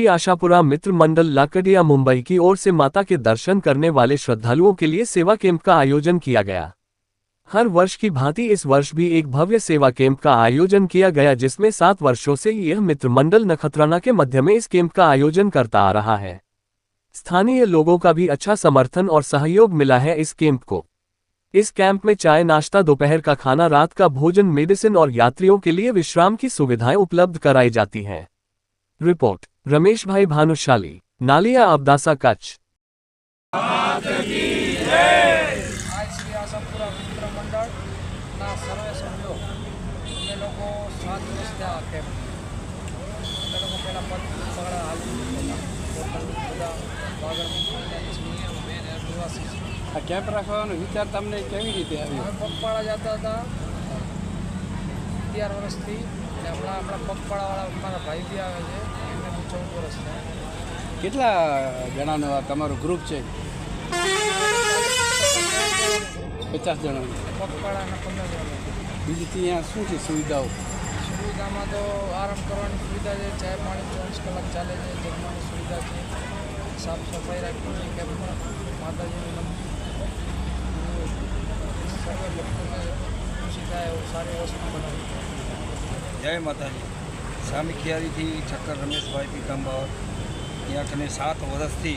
श्री आशापुरा मित्र मंडल लाकड़िया मुंबई की ओर से माता के दर्शन करने वाले श्रद्धालुओं के लिए सेवा कैंप का आयोजन किया गया। हर वर्ष की भांति इस वर्ष भी एक भव्य सेवा कैंप का आयोजन किया गया, जिसमें 7 वर्षों से यह मित्र मंडल नखत्राना के मध्य में इस कैंप का आयोजन करता आ रहा है। स्थानीय लोगों का भी अच्छा समर्थन और सहयोग मिला है इस कैंप को। इस कैंप में चाय नाश्ता, दोपहर का खाना, रात का भोजन, मेडिसिन और यात्रियों के लिए विश्राम की सुविधाएं उपलब्ध कराई जाती हैं। रिपोर्ट रमेश भाई भानुशाली, नालिया अब्दासा, कच्छ। आशापुरा मित्र मंडल सर्वे सभ्यों अमे लोग 7 वर्ष था कैम्प अमे लोग पहला पगड़ा निवासी आ कैम्प राखવાનો વિચાર તમને કેવી રીતે આવ્યો? અમે પગપાળા જતા હતા 11 વર્ષથી અને હમણાં પગપાળાવાળા મારા ભાઈ બી આવે છે, એમને 14 વર્ષ થયા। કેટલા જણાનું આ તમારું ગ્રુપ છે? 50 જણાનું। પગપાળાના 15 જણા। બીજી ત્યાં શું છે સુવિધાઓ? સુવિધામાં તો આરામ કરવાની સુવિધા છે, ચાય પાણી 24 કલાક ચાલે છે, જમવાની સુવિધા છે, સાફ સફાઈ રાખવી છે કેમ્પમાં, માતાજીનું સર્વે લોકોને ખુશી થાય એવું સારી વસ્તુ બનાવી। जय माताजी। सामिखियारी थी ठक्कर रमेश भाई पीकंबर यहाँ कने 7 वर्षथी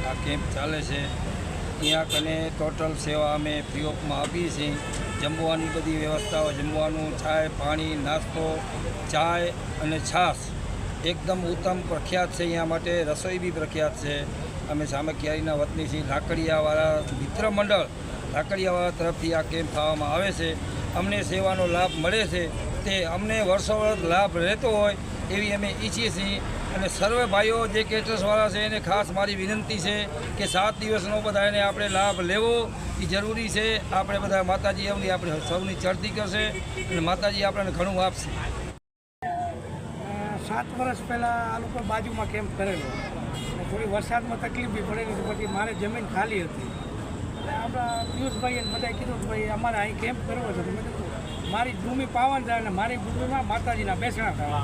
आ कैम्प चाले छे। यहाँ कने टोटल सेवा अमे फ्री ऑफ में आपी छे। जमवानी बधी व्यवस्था, जमवानुं, चाय पानी, नास्तो, चाय अने छाश एकदम उत्तम प्रख्यात है। यहाँ माटे रसोई भी प्रख्यात है। अमे सामिखियारीना वतनी छीए। लाकड़ियावाळा मित्र मंडल लाकड़ियावाळा तरफथी आ कैम्प थवामां आवे छे। अमने सेवानो लाभ मळे छे ते अमने वर्षो वर्ष लाभ रहतो होय एवी अमे ઈચ્છીએ છીએ। અને સર્વે ભાઈઓ જે કેટરસવાળા છે એને ખાસ મારી વિનંતી છે કે 7 દિવસનો બધાને આપણે લાભ લેવો એ જરૂરી છે। આપણે બધા માતાજી એમની આપણે સૌની ચડતી કરશે અને માતાજી આપણને ઘણું આપશે। 7 વર્ષ પહેલાં આ લોકો બાજુમાં કેમ્પ કરેલો અને થોડી વરસાદમાં તકલીફ બી પડેલી, પછી મારે જમીન ખાલી હતી એટલે આપણા પિયુષભાઈ અને બધાએ કીધું કે ભાઈ અમારે અહીં કેમ્પ કરવો છે। તો મેં કીધું મારી ભૂમિ પાવન થાય અને મારી ભૂમિમાં માતાજીના બેસણા થાય।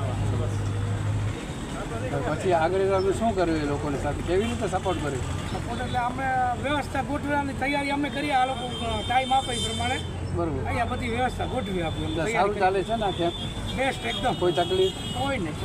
પછી આગળ તમે શું કર્યું એ લોકોની સાથે? કેવી રીતે સપોર્ટ કર્યો? સપોર્ટ એટલે અમે વ્યવસ્થા ગોઠવવાની તૈયારી અમે કરીએ। આ લોકો ટાઈમ આપે એ પ્રમાણે બરાબર, અહીંયા બધી વ્યવસ્થા ગોઠવી આપી। સારું ચાલે છે ને આ કેમ્પ? બેસ્ટ એકદમ, કોઈ તકલીફ? કોઈ નહીં।